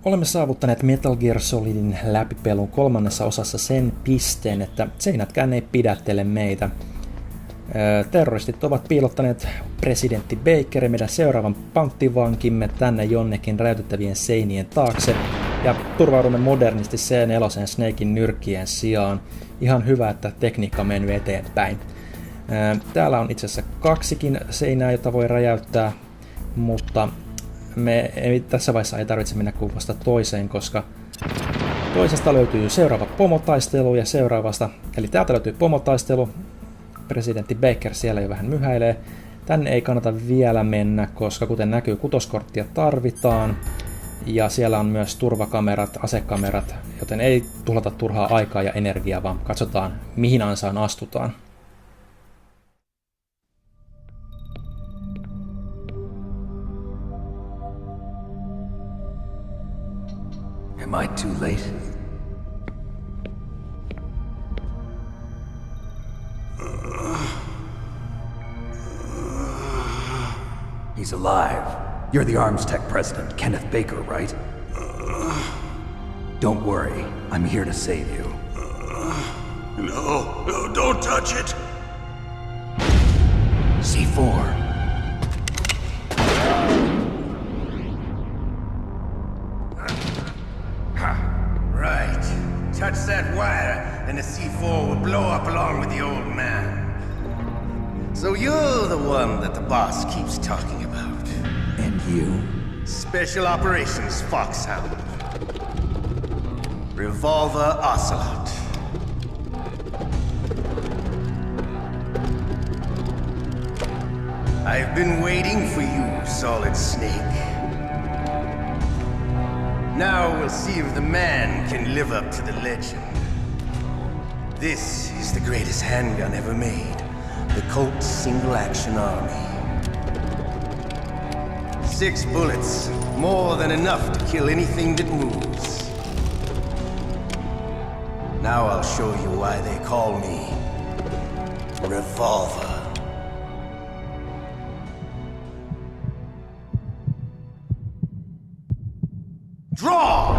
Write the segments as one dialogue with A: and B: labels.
A: Olemme saavuttaneet Metal Gear Solidin läpipeluun kolmannessa osassa sen pisteen, että seinätkään ei pidättele meitä. Terroristit ovat piilottaneet presidentti Bakerin, meidän seuraavan panttivankimme, tänne jonnekin räjäytettävien seinien taakse, ja turvaudumme modernisti C4 Snakein nyrkkien sijaan. Ihan hyvä, että tekniikka menee eteenpäin. Täällä on itse asiassa 2 seinää, jota voi räjäyttää, mutta tässä vaiheessa ei tarvitse mennä kuin vasta toiseen, koska toisesta löytyy seuraava pomotaistelu ja seuraavasta, eli täältä löytyy pomotaistelu. Presidentti Baker siellä jo vähän myhäilee. Tänne ei kannata vielä mennä, koska kuten näkyy, kutoskorttia tarvitaan. Ja siellä on myös turvakamerat, asekamerat, joten ei tuhlata turhaa aikaa ja energiaa, vaan katsotaan mihin ansaan astutaan.
B: Am I too late? He's alive. You're the Arms Tech president, Kenneth Baker, right? Don't worry, I'm here to save you.
C: No, don't touch it!
B: C4.
D: Right. Touch that wire and the C4 will blow up along with the old man. So you're the one that the boss keeps talking about.
B: And you?
D: Special Operations Foxhound. Revolver Ocelot. I've been waiting for you, Solid Snake. Now we'll see if the man can live up to the legend. This is the greatest handgun ever made. The Colt Single Action Army. 6 bullets, more than enough to kill anything that moves. Now I'll show you why they call me Revolver. Draw!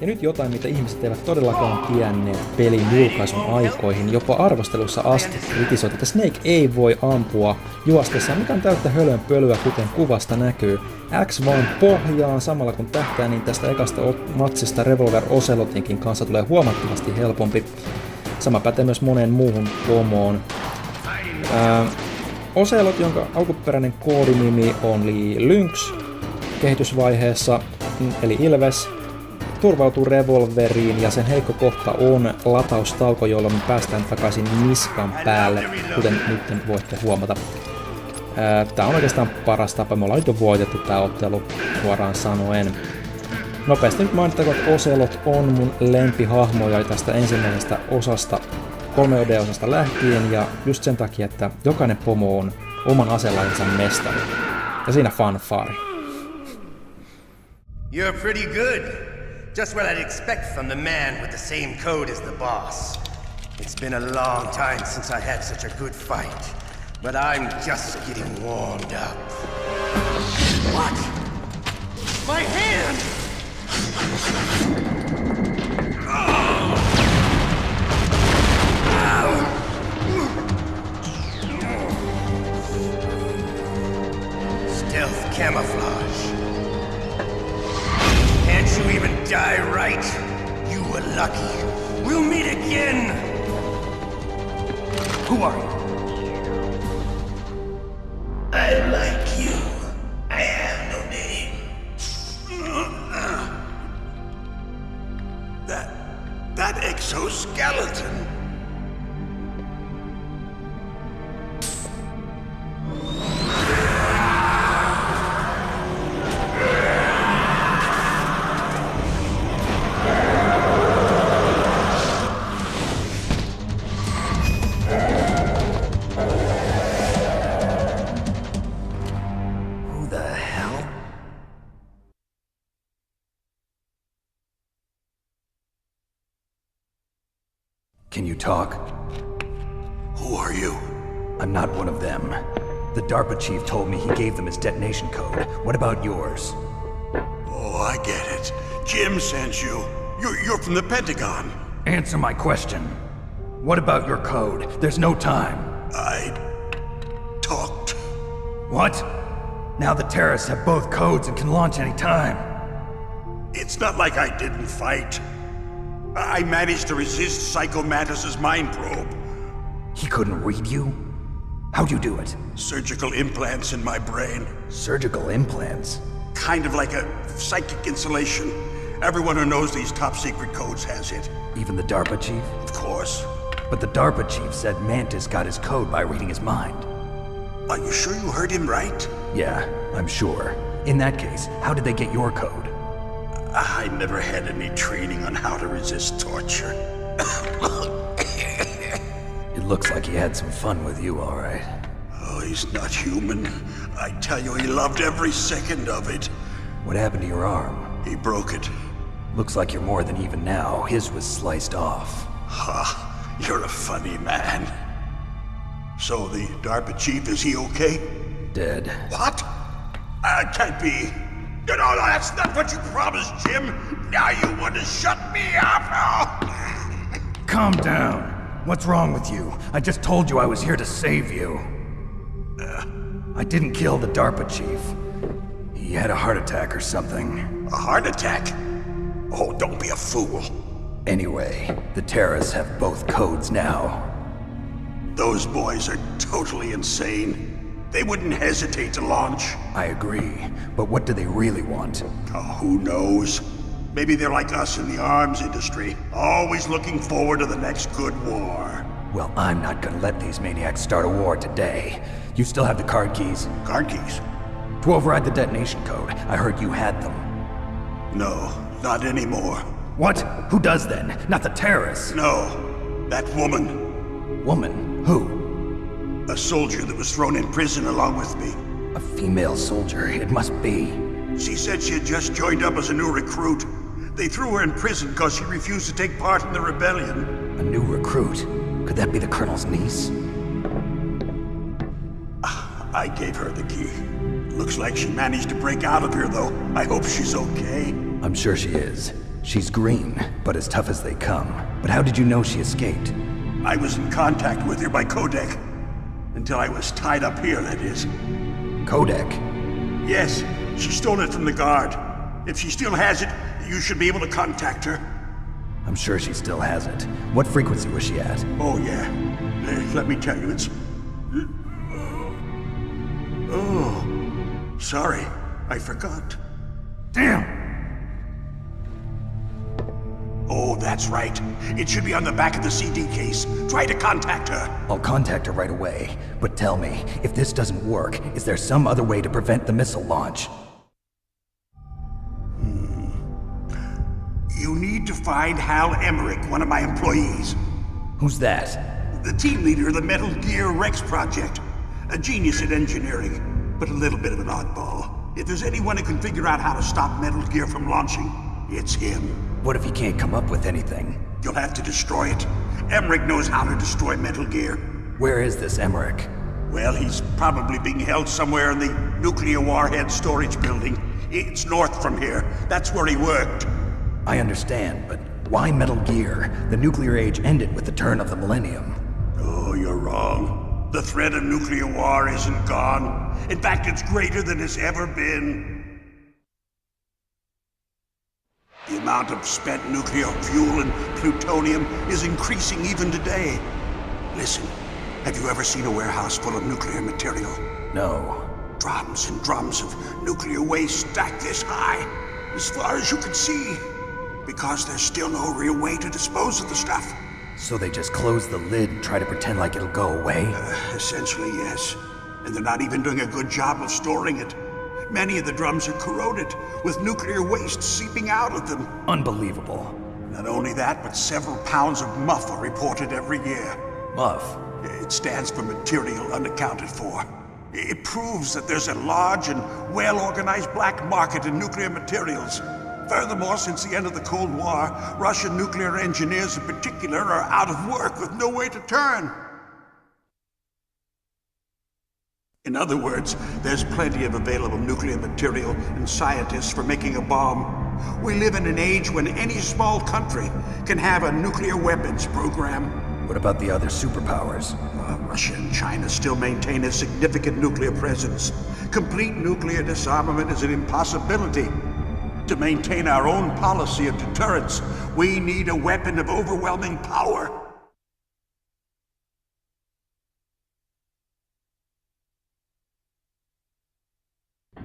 A: Ja nyt jotain, mitä ihmiset eivät todellakaan tienneet pelin julkaisun aikoihin. Jopa arvostelussa asti kritisoitiin, että Snake ei voi ampua juostessaan, mikä on täyttä hölönpölyä, kuten kuvasta näkyy. X vaan pohjaan samalla kun tähtää, niin tästä ekasta matsista Revolver Ocelotinkin kanssa tulee huomattavasti helpompi. Sama pätee myös moneen muuhun pomoon. Ocelot, jonka alkuperäinen koodinimi oli Lynx kehitysvaiheessa, eli Ilves, turvautuu revolveriin ja sen heikko kohta on lataustauko, jolloin me päästään takaisin niskan päälle, kuten nyt voitte huomata. Tää on oikeastaan paras tapa, me ollaan nyt jo voitettu tää ottelu suoraan sanoen. Nopeasti nyt mainittakoon, että Ocelot on mun lempihahmoja tästä ensimmäisestä osasta, 3D-osasta lähtien, ja just sen takia, että jokainen pomo on oman aselajinsa mestari. Ja siinä fanfari.
D: You're pretty good. Just what I'd expect from the man with the same code as the boss. It's been a long time since I had such a good fight, but I'm just getting warmed up. What? My hand! Stealth camouflage. Can't you even die right? You were lucky. We'll meet again! Who are you?
C: I like you. I have no name. That exoskeleton.
B: Can you talk?
C: Who are you?
B: I'm not one of them. The DARPA chief told me he gave them his detonation code. What about yours?
E: Oh, I get it. Jim sent you. You're from the Pentagon.
B: Answer my question. What about your code? There's no time.
E: I talked.
B: What? Now the terrorists have both codes and can launch any time.
E: It's not like I didn't fight. I managed to resist Psycho Mantis's mind probe.
B: He couldn't read you? How'd you do it?
E: Surgical implants in my brain.
B: Surgical implants?
E: Kind of like a psychic insulation. Everyone who knows these top secret codes has it.
B: Even the DARPA chief?
E: Of course.
B: But the DARPA chief said Mantis got his code by reading his mind.
E: Are you sure you heard him right?
B: Yeah, I'm sure. In that case, how did they get your code?
E: I never had any training on how to resist torture.
B: It looks like he had some fun with you, all right.
E: Oh, he's not human. I tell you, he loved every second of it.
B: What happened to your arm?
E: He broke it.
B: Looks like you're more than even now. His was sliced off.
E: Ha, you're a funny man. So the DARPA chief, is he okay?
B: Dead.
E: What? Can't be. No, that's not what you promised, Jim. Now you want to shut me up?
B: Calm down. What's wrong with you? I just told you I was here to save you. I didn't kill the DARPA chief. He had a heart attack or something.
E: A heart attack? Oh, don't be a fool.
B: Anyway, the terrorists have both codes now.
E: Those boys are totally insane. They wouldn't hesitate to launch.
B: I agree, but what do they really want?
E: Oh, who knows? Maybe they're like us in the arms industry, always looking forward to the next good war.
B: Well, I'm not gonna let these maniacs start a war today. You still have the card keys?
E: Card keys?
B: To override the detonation code. I heard you had them.
E: No, not anymore.
B: What? Who does then? Not the terrorists.
E: No, that woman.
B: Woman? Who?
E: A soldier that was thrown in prison along with me.
B: A female soldier, it must be.
E: She said she had just joined up as a new recruit. They threw her in prison because she refused to take part in the rebellion.
B: A new recruit? Could that be the colonel's niece?
E: I gave her the key. Looks like she managed to break out of here, though. I hope she's okay.
B: I'm sure she is. She's green, but as tough as they come. But how did you know she escaped?
E: I was in contact with her by codec. Until I was tied up here, that is.
B: Codec?
E: Yes, she stole it from the guard. If she still has it, you should be able to contact her.
B: I'm sure she still has it. What frequency was she at?
E: Oh, yeah. Let me tell you, it's... Oh, sorry. I forgot.
B: Damn!
E: Oh, that's right. It should be on the back of the CD case. Try to contact her.
B: I'll contact her right away. But tell me, if this doesn't work, is there some other way to prevent the missile launch?
E: You need to find Hal Emmerich, one of my employees.
B: Who's that?
E: The team leader of the Metal Gear Rex project. A genius at engineering, but a little bit of an oddball. If there's anyone who can figure out how to stop Metal Gear from launching, it's him.
B: What if he can't come up with anything?
E: You'll have to destroy it. Emmerich knows how to destroy Metal Gear.
B: Where is this Emmerich?
E: Well, he's probably being held somewhere in the nuclear warhead storage building. It's north from here. That's where he worked.
B: I understand, but why Metal Gear? The nuclear age ended with the turn of the millennium.
E: Oh, you're wrong. The threat of nuclear war isn't gone. In fact, it's greater than it's ever been. The amount of spent nuclear fuel and plutonium is increasing even today. Listen, have you ever seen a warehouse full of nuclear material?
B: No.
E: Drums and drums of nuclear waste stacked this high, as far as you can see, because there's still no real way to dispose of the stuff.
B: So they just close the lid and try to pretend like it'll go away?
E: Essentially, yes. And they're not even doing a good job of storing it. Many of the drums are corroded, with nuclear waste seeping out of them.
B: Unbelievable.
E: Not only that, but several pounds of MUF are reported every year.
B: MUF?
E: It stands for material unaccounted for. It proves that there's a large and well-organized black market in nuclear materials. Furthermore, since the end of the Cold War, Russian nuclear engineers in particular are out of work with no way to turn. In other words, there's plenty of available nuclear material and scientists for making a bomb. We live in an age when any small country can have a nuclear weapons program.
B: What about the other superpowers?
E: Russia and China still maintain a significant nuclear presence. Complete nuclear disarmament is an impossibility. To maintain our own policy of deterrence, we need a weapon of overwhelming power.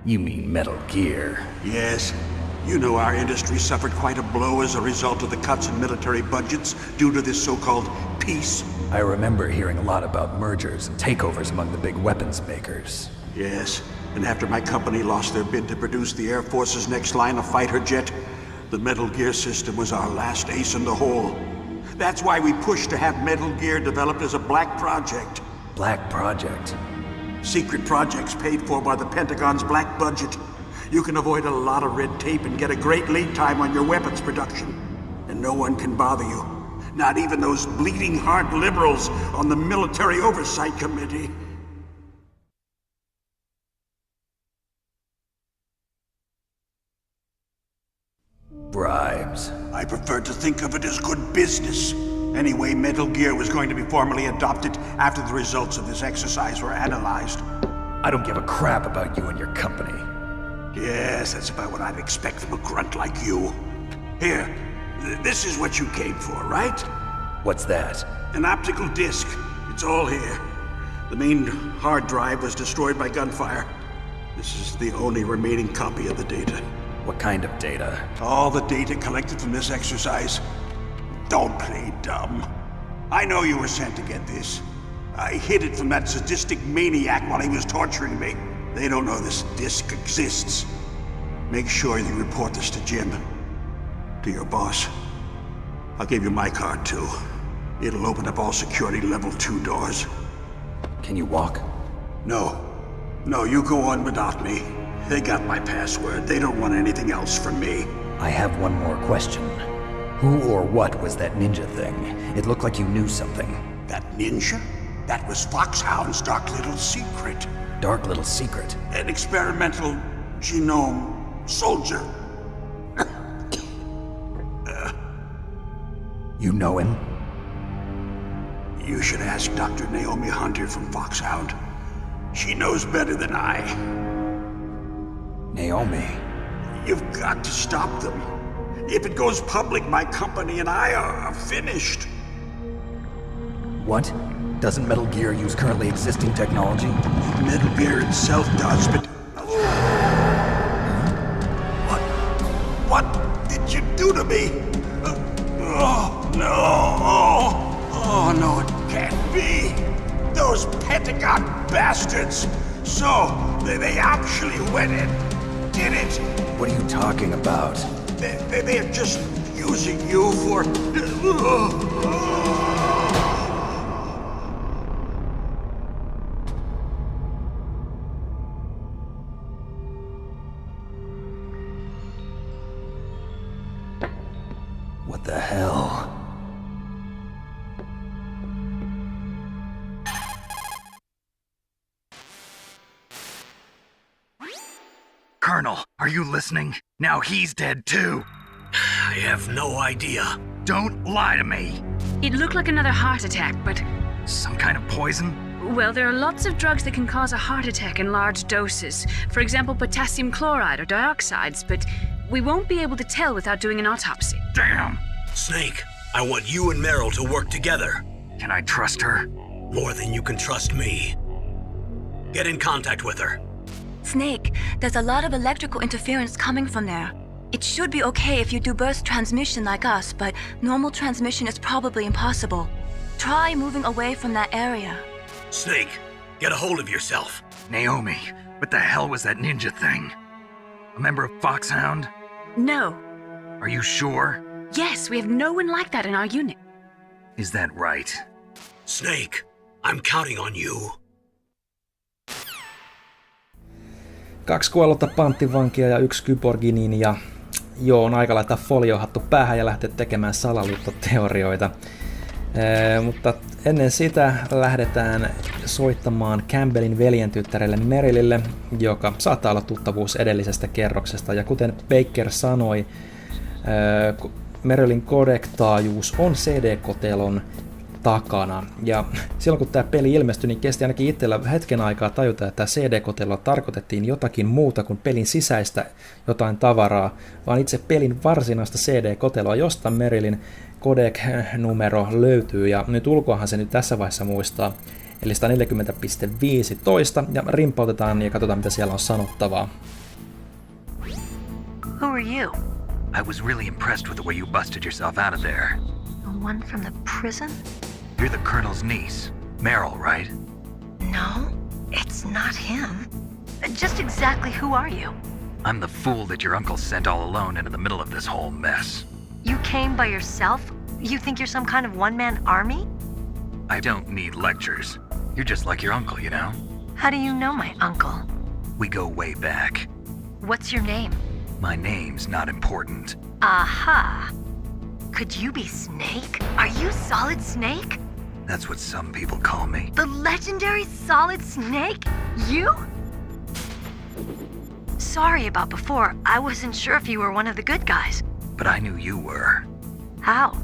B: You mean Metal Gear?
E: Yes. You know our industry suffered quite a blow as a result of the cuts in military budgets due to this so-called peace.
B: I remember hearing a lot about mergers and takeovers among the big weapons makers.
E: Yes, and after my company lost their bid to produce the Air Force's next line of fighter jet, the Metal Gear system was our last ace in the hole. That's why we pushed to have Metal Gear developed as a black project.
B: Black Project?
E: Secret projects paid for by the Pentagon's black budget. You can avoid a lot of red tape and get a great lead time on your weapons production. And no one can bother you. Not even those bleeding heart liberals on the Military Oversight Committee.
B: Bribes.
E: I prefer to think of it as good business. Anyway, Metal Gear was going to be formally adopted after the results of this exercise were analyzed.
B: I don't give a crap about you and your company.
E: Yes, that's about what I'd expect from a grunt like you. Here, this is what you came for, right?
B: What's that?
E: An optical disc. It's all here. The main hard drive was destroyed by gunfire. This is the only remaining copy of the data.
B: What kind of data?
E: All the data collected from this exercise. Don't play dumb. I know you were sent to get this. I hid it from that sadistic maniac while he was torturing me. They don't know this disc exists. Make sure you report this to Jim. To your boss. I'll give you my card too. It'll open up all security level 2 doors.
B: Can you walk?
E: No. No, you go on without me. They got my password. They don't want anything else from me.
B: I have one more question. Who or what was that ninja thing? It looked like you knew something.
E: That ninja? That was Foxhound's dark little secret.
B: Dark little secret?
E: An experimental genome soldier.
B: You know him?
E: You should ask Dr. Naomi Hunter from Foxhound. She knows better than I.
B: Naomi?
E: You've got to stop them. If it goes public, my company and I are finished.
B: What? Doesn't Metal Gear use currently existing technology?
E: Metal Gear itself does, but... What did you do to me? Oh, no. Oh, no, it can't be. Those Pentagon bastards. So, they actually went and did it.
B: What are you talking about?
E: They're just using you for...
B: What the hell?
F: Colonel, are you listening? Now he's dead too.
G: I have no idea.
F: Don't lie to me.
H: It looked like another heart attack, but...
F: Some kind of poison?
H: Well, there are lots of drugs that can cause a heart attack in large doses. For example, potassium chloride or dioxides, but we won't be able to tell without doing an autopsy.
F: Damn!
G: Snake, I want you and Meryl to work together.
F: Can I trust her?
G: More than you can trust me. Get in contact with her.
I: Snake, there's a lot of electrical interference coming from there. It should be okay if you do burst transmission like us, but normal transmission is probably impossible. Try moving away from that area.
G: Snake, get a hold of yourself.
F: Naomi, what the hell was that ninja thing? A member of Foxhound?
H: No.
F: Are you sure?
H: Yes, we have no one like that in our unit.
F: Is that right?
G: Snake, I'm counting on you.
A: 2 kuollutta panttivankia ja 1 kyborginin ja joo, on aika laittaa foliohattu päähän ja lähteä tekemään salaliittoteorioita. Mutta ennen sitä lähdetään soittamaan Campbellin veljentyttärelle Merylille, joka saattaa olla tuttavuus edellisestä kerroksesta. Ja kuten Baker sanoi, Merylin codec-taajuus on CD-kotelon takana. Ja silloin kun tämä peli ilmestyi, niin kesti ainakin itsellä hetken aikaa tajuta, että CD-kotelolla tarkoitettiin jotakin muuta kuin pelin sisäistä jotain tavaraa, vaan itse pelin varsinaista CD-koteloa, josta Merylin codec-numero löytyy, ja nyt ulkoahan se nyt tässä vaiheessa muistaa, eli 140.15, ja rimpautetaan ja katsotaan mitä siellä on sanottavaa.
I: Who are you?
F: I was really impressed with the way you busted yourself out of there.
I: The one from the prison?
F: You're the Colonel's niece, Meryl, right?
I: No, it's not him. Just exactly who are you?
F: I'm the fool that your uncle sent all alone into the middle of this whole mess.
I: You came by yourself? You think you're some kind of one-man army?
F: I don't need lectures. You're just like your uncle, you know?
I: How do you know my uncle?
F: We go way back.
I: What's your name?
F: My name's not important.
I: Aha. Could you be Snake? Are you Solid Snake?
F: That's what some people call me.
I: The legendary Solid Snake? You? Sorry about before. I wasn't sure if you were one of the good guys.
F: But I knew you were.
I: How?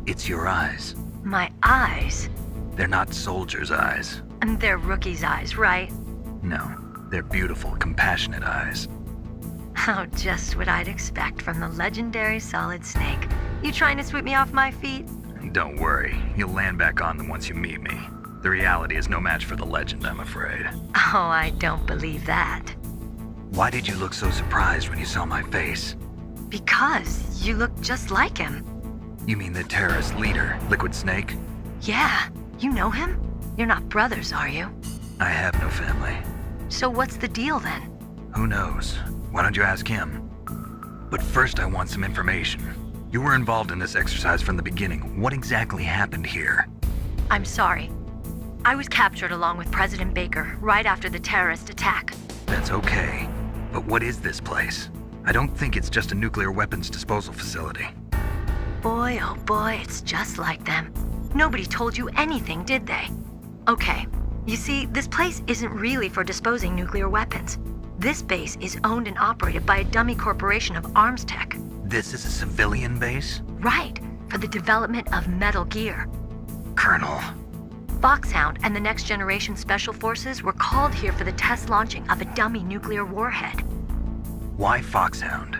F: It's your eyes.
I: My eyes?
F: They're not soldiers' eyes.
I: And they're rookies' eyes, right?
F: No, they're beautiful, compassionate eyes.
I: Oh, just what I'd expect from the legendary Solid Snake. You trying to sweep me off my feet?
F: Don't worry, you'll land back on them once you meet me. The reality is no match for the legend, I'm afraid.
I: Oh, I don't believe that.
F: Why did you look so surprised when you saw my face?
I: Because you look just like him.
F: You mean the terrorist leader, Liquid Snake?
I: Yeah, you know him? You're not brothers, are you?
F: I have no family.
I: So what's the deal then?
F: Who knows? Why don't you ask him? But first I want some information. You were involved in this exercise from the beginning. What exactly happened here?
I: I'm sorry. I was captured along with President Baker right after the terrorist attack.
F: That's okay. But what is this place? I don't think it's just a nuclear weapons disposal facility.
I: Boy, oh boy, it's just like them. Nobody told you anything, did they? Okay, you see, this place isn't really for disposing nuclear weapons. This base is owned and operated by a dummy corporation of arms tech.
F: This is a civilian base?
I: Right, for the development of Metal Gear.
F: Colonel.
I: Foxhound and the Next Generation Special Forces were called here for the test launching of a dummy nuclear warhead.
F: Why Foxhound?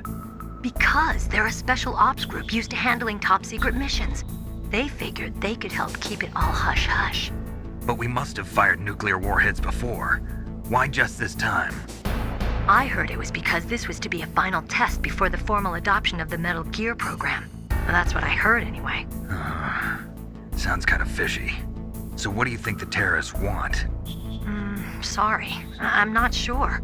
I: Because they're a special ops group used to handling top-secret missions. They figured they could help keep it all hush-hush.
F: But we must have fired nuclear warheads before. Why just this time?
I: I heard it was because this was to be a final test before the formal adoption of the Metal Gear program. Well, that's what I heard anyway.
F: Sounds kind of fishy. So what do you think the terrorists want?
I: Sorry, I'm not sure.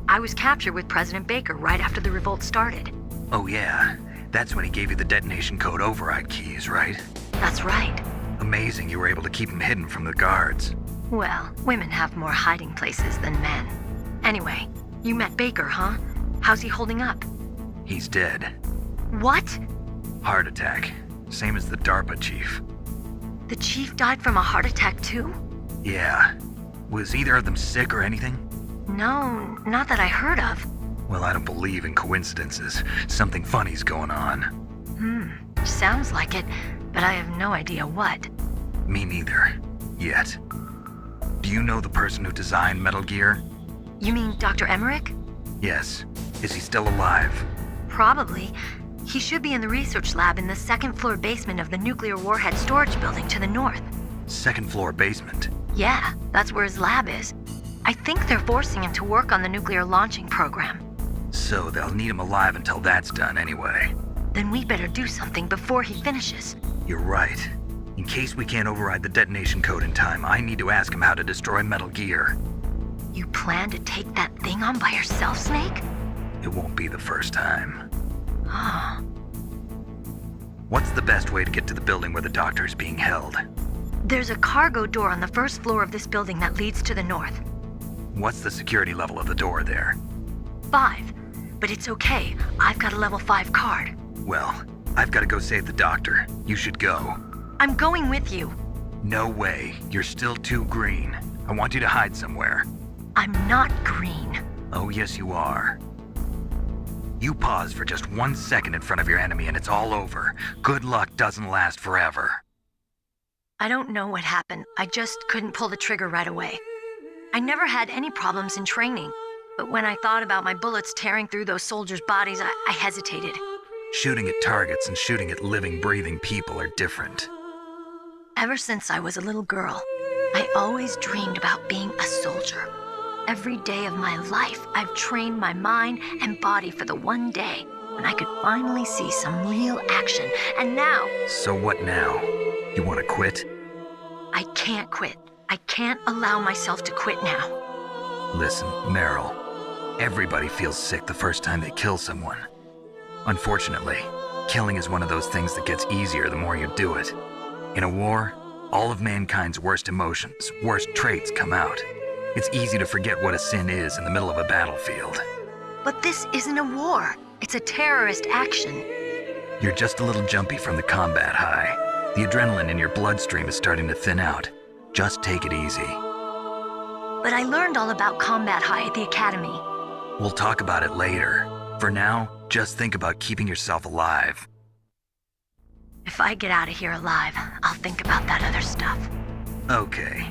I: I was captured with President Baker right after the revolt started.
F: Oh yeah, that's when he gave you the detonation code override keys, right?
I: That's right.
F: Amazing you were able to keep him hidden from the guards.
I: Well, women have more hiding places than men. Anyway, you met Baker, huh? How's he holding up?
F: He's dead.
I: What?
F: Heart attack. Same as the DARPA chief.
I: The chief died from a heart attack too?
F: Yeah. Was either of them sick or anything?
I: No, not that I heard of.
F: Well, I don't believe in coincidences. Something funny's going on.
I: Sounds like it, but I have no idea what.
F: Me neither. Yet. Do you know the person who designed Metal Gear?
I: You mean Dr. Emmerich?
F: Yes. Is he still alive?
I: Probably. He should be in the research lab in the second-floor basement of the nuclear warhead storage building to the north.
F: Second floor basement?
I: Yeah, that's where his lab is. I think they're forcing him to work on the nuclear launching program.
F: So they'll need him alive until that's done anyway.
I: Then we better do something before he finishes.
F: You're right. In case we can't override the detonation code in time, I need to ask him how to destroy Metal Gear.
I: You plan to take that thing on by yourself, Snake?
F: It won't be the first time. What's the best way to get to the building where the doctor is being held?
I: There's a cargo door on the first floor of this building that leads to the north.
F: What's the security level of the door there?
I: 5. But it's okay. I've got a level 5 card.
F: Well, I've got to go save the doctor. You should go.
J: I'm going with you.
F: No way. You're still too green. I want you to hide somewhere.
J: I'm not green.
F: Oh, yes, you are. You pause for just 1 second in front of your enemy and it's all over. Good luck doesn't last forever.
J: I don't know what happened. I just couldn't pull the trigger right away. I never had any problems in training, but when I thought about my bullets tearing through those soldiers' bodies, I hesitated.
F: Shooting at targets and shooting at living, breathing people are different.
J: Ever since I was a little girl, I always dreamed about being a soldier. Every day of my life, I've trained my mind and body for the one day when I could finally see some real action, and now...
F: So what now? You want to quit?
J: I can't quit. I can't allow myself to quit now.
F: Listen, Meryl, everybody feels sick the first time they kill someone. Unfortunately, killing is one of those things that gets easier the more you do it. In a war, all of mankind's worst emotions, worst traits come out. It's easy to forget what a sin is in the middle of a battlefield.
J: But this isn't a war. It's a terrorist action.
F: You're just a little jumpy from the combat high. The adrenaline in your bloodstream is starting to thin out. Just take it easy.
J: But I learned all about combat high at the academy.
F: We'll talk about it later. For now, just think about keeping yourself alive.
J: If I get out of here alive, I'll think about that other stuff.
F: Okay,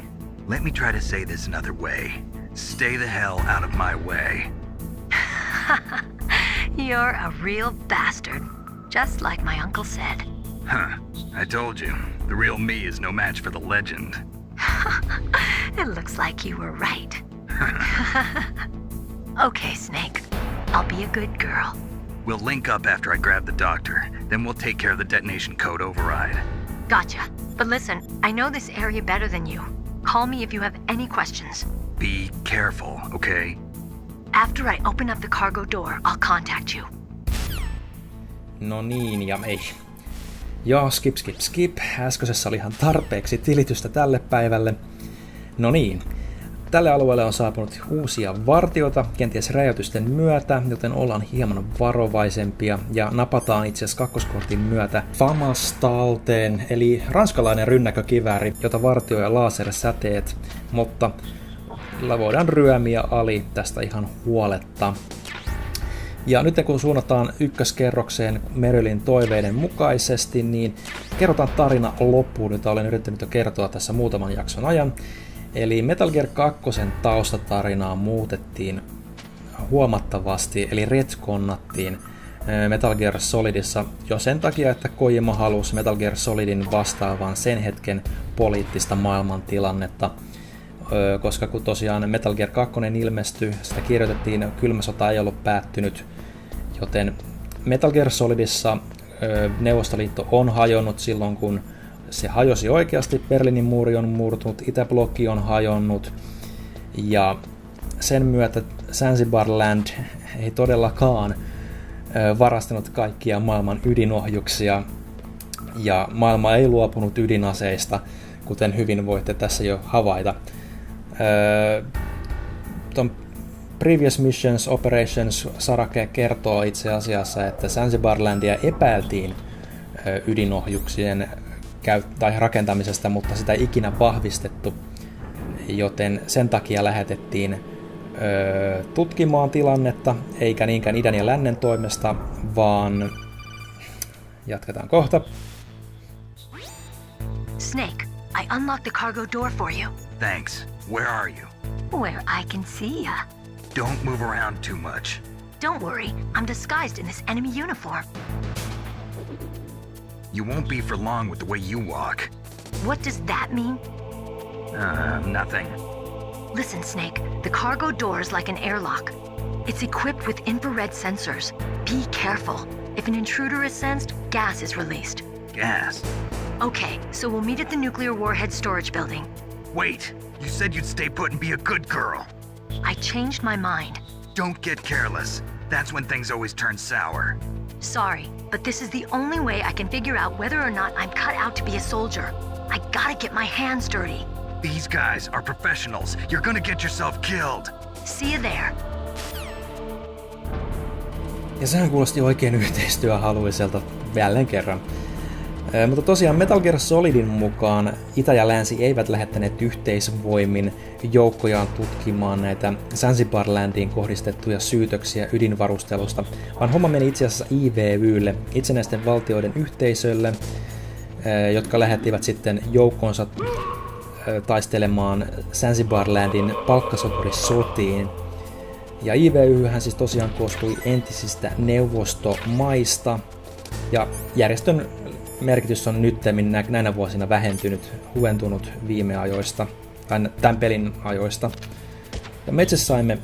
F: let me try to say this another way. Stay the hell out of my way.
J: You're a real bastard, just like my uncle said.
F: Huh, I told you, the real me is no match for the legend.
J: It looks like you were right. Okay, Snake, I'll be a good girl.
F: We'll link up after I grab the doctor, then we'll take care of the detonation code override.
J: Gotcha. But listen, I know this area better than you. Call me if you have any questions.
F: Be careful, okay?
J: After I open up the cargo door, I'll contact you.
A: No niin, ja ei. Joo, skip. Äskeisessä oli ihan tarpeeksi tilitystä tälle päivälle. No niin. Tälle alueelle on saapunut uusia vartioita, kenties räjäytysten myötä, joten ollaan hieman varovaisempia ja napataan itse asiassa kakkoskortin myötä FAMAS talteen, eli ranskalainen rynnäkkökivääri, jota vartioi laser-säteet, mutta voidaan ryömiä ali tästä ihan huoletta. Ja nyt kun suunnataan ykköskerrokseen Merylin toiveiden mukaisesti, niin kerrotaan tarina loppuun, jota olen yrittänyt jo kertoa tässä muutaman jakson ajan. Eli Metal Gear 2 taustatarinaa muutettiin huomattavasti, eli retconnattiin Metal Gear Solidissa jo sen takia, että Kojima halusi Metal Gear Solidin vastaavan sen hetken poliittista maailmantilannetta, koska kun tosiaan Metal Gear 2 ilmestyi, sitä kirjoitettiin, kylmä sota ei ollut päättynyt, joten Metal Gear Solidissa Neuvostoliitto on hajonnut silloin, kun se hajosi oikeasti, Berliinin muuri on murtunut, Itäblokki on hajonnut, ja sen myötä Zanzibarland ei todellakaan varastanut kaikkia maailman ydinohjuksia, ja maailma ei luopunut ydinaseista, kuten hyvin voitte tässä jo havaita. Ton Previous Missions Operations sarake kertoo itse asiassa, että Zanzibarlandia epäiltiin ydinohjuksien tai rakentamisesta, mutta sitä ei ikinä vahvistettu, joten sen takia lähetettiin tutkimaan tilannetta, eikä niinkään idän ja lännen toimesta, vaan jatketaan kohta.
J: Snake, I unlocked the cargo door for you.
F: Thanks. Where are you?
J: Where I can see ya.
F: Don't move around too much.
J: Don't worry, I'm disguised in this enemy uniform.
F: You won't be for long with the way you walk.
J: What does that mean?
F: Nothing.
J: Listen, Snake, the cargo door is like an airlock. It's equipped with infrared sensors. Be careful. If an intruder is sensed, gas is released.
F: Gas?
J: Okay, so we'll meet at the nuclear warhead storage building.
F: Wait, you said you'd stay put and be a good girl.
J: I changed my mind.
F: Don't get careless. That's when things always turn sour.
J: Sorry, but this is the only way I can figure out whether or not I'm cut out to be a soldier. I gotta get my hands dirty.
F: These guys are professionals. You're gonna get yourself killed.
J: See you there.
A: Ja sehän kuulosti oikein yhteistyöhaluiselta jälleen kerran. Mutta tosiaan Metal Gear Solidin mukaan Itä ja Länsi eivät lähettäneet yhteisvoimin joukkojaan tutkimaan näitä Zanzibarlandiin kohdistettuja syytöksiä ydinvarustelusta, vaan homma meni itse asiassa IVYlle, itsenäisten valtioiden yhteisölle, jotka lähettivät sitten joukkonsa taistelemaan Zanzibarlandin palkkasoturisotiin. Ja IVYhän siis tosiaan koostui entisistä neuvostomaista, ja järjestön merkitys on nyttemmin näinä vuosina vähentynyt, huventunut viime ajoista, tämän pelin ajoista. Ja me itse saimme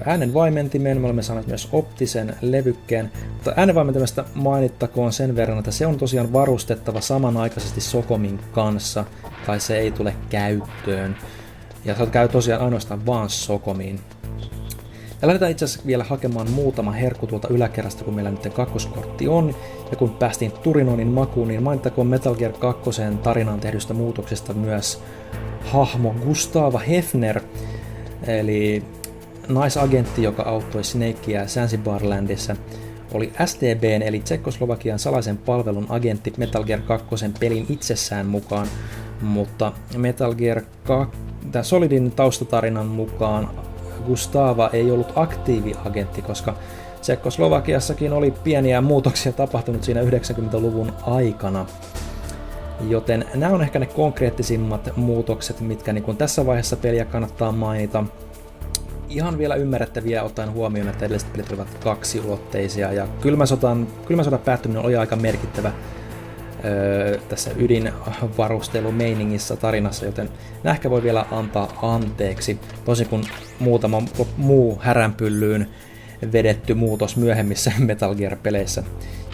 A: äänenvaimentimen, me olemme saaneet myös optisen levykkeen, mutta äänenvaimentimesta mainittakoon sen verran, että se on tosiaan varustettava samanaikaisesti Socomin kanssa, tai se ei tule käyttöön. Ja se käy tosiaan ainoastaan vaan Socomiin. Ja lähdetään itse asiassa vielä hakemaan muutama herkku tuolta yläkerrasta, kun meillä nyt kakkoskortti on. Ja kun päästiin Turinonin makuun, niin mainittakoon Metal Gear 2 tarinaan tehdystä muutoksesta myös hahmo Gustava Hefner, eli naisagentti, joka auttoi Snakea Zanzibarlandissa, oli STB:n eli Tsekkoslovakian salaisen palvelun agentti Metal Gear 2 pelin itsessään mukaan, mutta Metal Gear Solidin taustatarinan mukaan Gustava ei ollut aktiiviagentti, koska Tsekkoslovakiassakin oli pieniä muutoksia tapahtunut siinä 90-luvun aikana. Joten nämä on ehkä ne konkreettisimmat muutokset, mitkä niin tässä vaiheessa peliä kannattaa mainita. Ihan vielä ymmärrettäviä ottaen huomioon, että edelliset pelit olivat kaksiulotteisia, ja kylmän sodan päättyminen oli aika merkittävä tässä ydinvarustelumeiningissä tarinassa, joten nämä ehkä voi vielä antaa anteeksi, tosin kun muutama muu häränpyllyyn vedetty muutos myöhemmissä Metal Gear-peleissä.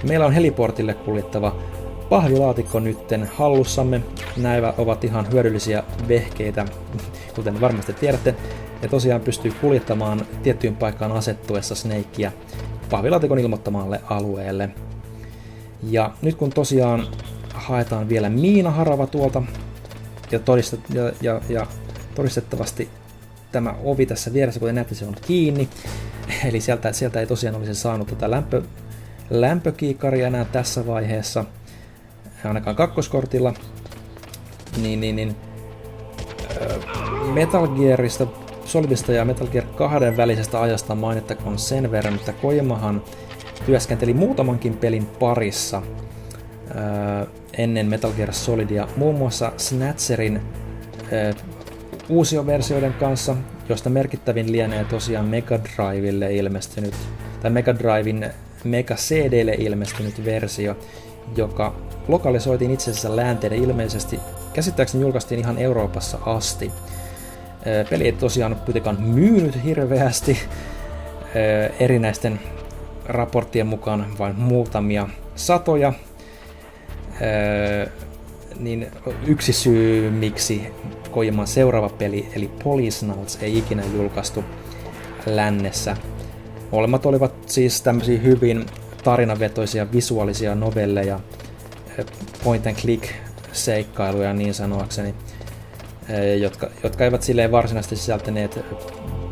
A: Meillä on heliportille kuljettava pahvilaatikko nytten hallussamme. Nämä ovat ihan hyödyllisiä vehkeitä, kuten varmasti tiedätte, ja tosiaan pystyy kuljettamaan tiettyyn paikkaan asettuessa Snakea pahvilaatikon ilmoittamalle alueelle. Ja nyt kun tosiaan haetaan vielä miinaharava tuolta, ja todistettavasti tämä ovi tässä vieressä, kuten näette, se on kiinni, eli sieltä ei tosiaan olisi saanut tätä lämpökiikaria enää tässä vaiheessa, ainakaan kakkoskortilla, niin Metal Gearista, Solidista ja Metal Gear 2 välisestä ajasta mainittakoon sen verran, että Kojimahan työskenteli muutamankin pelin parissa ennen Metal Gear Solidia, muun muassa Snatcherin uusioversioiden kanssa, josta merkittävin lienee tosiaan Mega Drivelle ilmestynyt, tai Mega Driven Mega CD:lle ilmestynyt versio, joka lokalisoitiin itse asiassa läänteiden ilmeisesti, käsittääkseni julkaistiin ihan Euroopassa asti. Peli ei tosiaan kuitenkaan myynyt hirveästi, erinäisten raporttien mukaan vain muutamia satoja, niin yksi syy miksi Kojiman seuraava peli eli Policenauts ei ikinä julkaistu lännessä. Molemmat olivat siis tämmöisiä hyvin tarinavetoisia visuaalisia novelleja, point and click seikkailuja niin sanoakseni, jotka eivät silleen varsinaisesti sisältäneet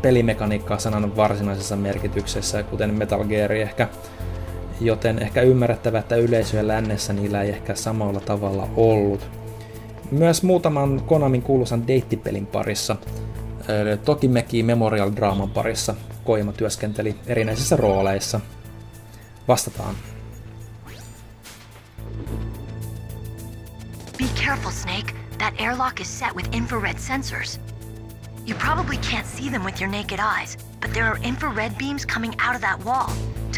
A: pelimekaniikkaa sanan varsinaisessa merkityksessä, kuten Metal Gear ehkä, joten ehkä ymmärrettävä, että yleisöä lännessä niillä ei ehkä samalla tavalla ollut. Myös muutaman Konamin kuuluisan deittipelin parissa, Tokimeki Memorial Draman parissa, Kojima työskenteli erinäisissä rooleissa. Vastataan.
J: Be careful, Snake. That airlock is set with infrared sensors. You probably can't see them with your naked eyes, but there are infrared beams coming out of that wall.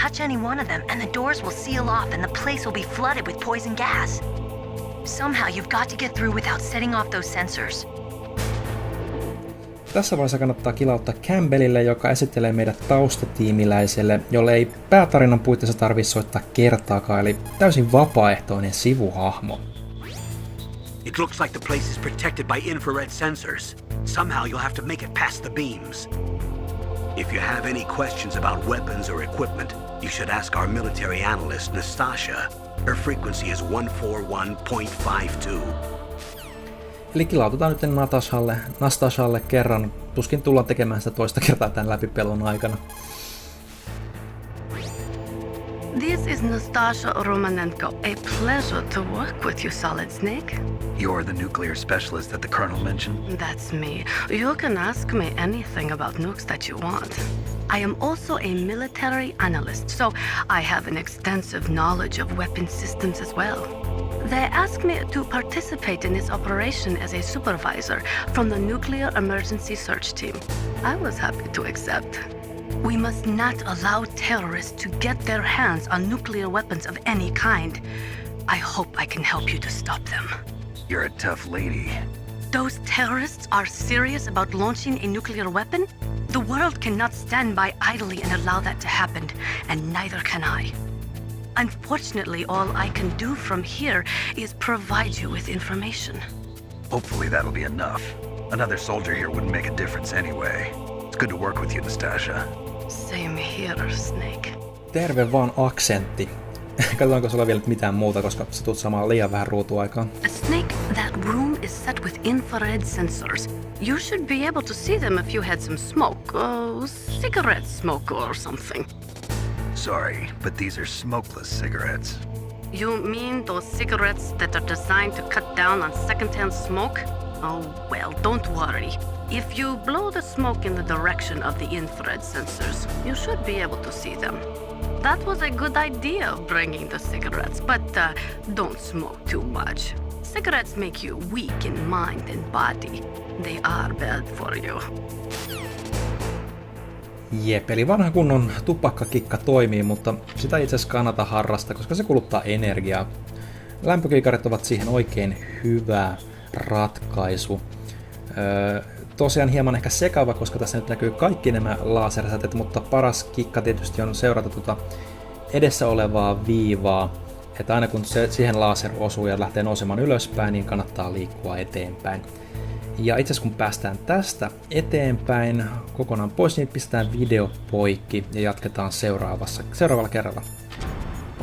J: Touch any one of them and the doors will seal off and the place will be flooded with poison gas. Somehow you've got to get through without setting off those sensors.
A: Tässä vaiheessa kannattaa kilauttaa Campbellille, joka esittelee meidät taustatiimiläiselle, jolle ei päätarinan puitteissa tarvitse soittaa kertaakaan, eli täysin vapaaehtoinen sivuhahmo.
G: It looks like the place is protected by infrared sensors. Somehow you'll have to make it past the beams. If you have any questions about weapons or equipment, you should ask our military analyst, Nastasia. Her frequency is 141.52.
A: Eli kilautetaan nyt Nastashalle kerran. Tuskin tullaan tekemään sitä toista kertaa tämän läpipelun aikana.
K: This is Nastasha Romanenko. A pleasure to work with you, Solid Snake.
F: You're the nuclear specialist that the Colonel mentioned?
K: That's me. You can ask me anything about nukes that you want. I am also a military analyst, so I have an extensive knowledge of weapon systems as well. They asked me to participate in this operation as a supervisor from the Nuclear Emergency Search Team. I was happy to accept. We must not allow terrorists to get their hands on nuclear weapons of any kind. I hope I can help you to stop them.
F: You're a tough lady.
K: Those terrorists are serious about launching a nuclear weapon? The world cannot stand by idly and allow that to happen, and neither can I. Unfortunately, all I can do from here is provide you with information.
F: Hopefully that'll be enough. Another soldier here wouldn't make a difference anyway. It's good to work with you, Nastasha.
K: Same here, Snake.
A: Terve vaan aksentti. Katsotaanko sulla vielä mitään muuta, koska sä tulet saamaan liian vähän ruutuaikaa.
K: Snake, that room is set with infrared sensors. You should be able to see them if you had some smoke. Cigarette smoke or something.
F: Sorry, but these are smokeless cigarettes.
K: You mean those cigarettes that are designed to cut down on secondhand smoke? Oh, well, don't worry. If you blow the smoke in the direction of the infrared sensors, you should be able to see them. That was a good idea of bringing the cigarettes, but don't smoke too much. Cigarettes make you weak in mind and body. They are bad for you.
A: Jep, eli vanha kunnon tupakkakikka toimii, mutta sitä ei itse asiassa kannata harrastaa, koska se kuluttaa energiaa. Lämpökiikarit ovat siihen oikein hyvä ratkaisu. Tosiaan hieman ehkä sekava, koska tässä nyt näkyy kaikki nämä laser-säteet, mutta paras kikka tietysti on seurata tuota edessä olevaa viivaa, että aina kun se siihen laser osuu ja lähtee nousemaan ylöspäin, niin kannattaa liikkua eteenpäin. Ja itse asiassa kun päästään tästä eteenpäin kokonaan pois, niin pistetään video poikki ja jatketaan seuraavalla kerralla.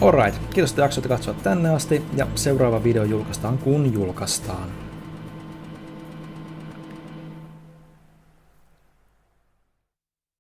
A: Alright, kiitos, että jaksoitte katsoa tänne asti ja seuraava video julkaistaan kun julkaistaan.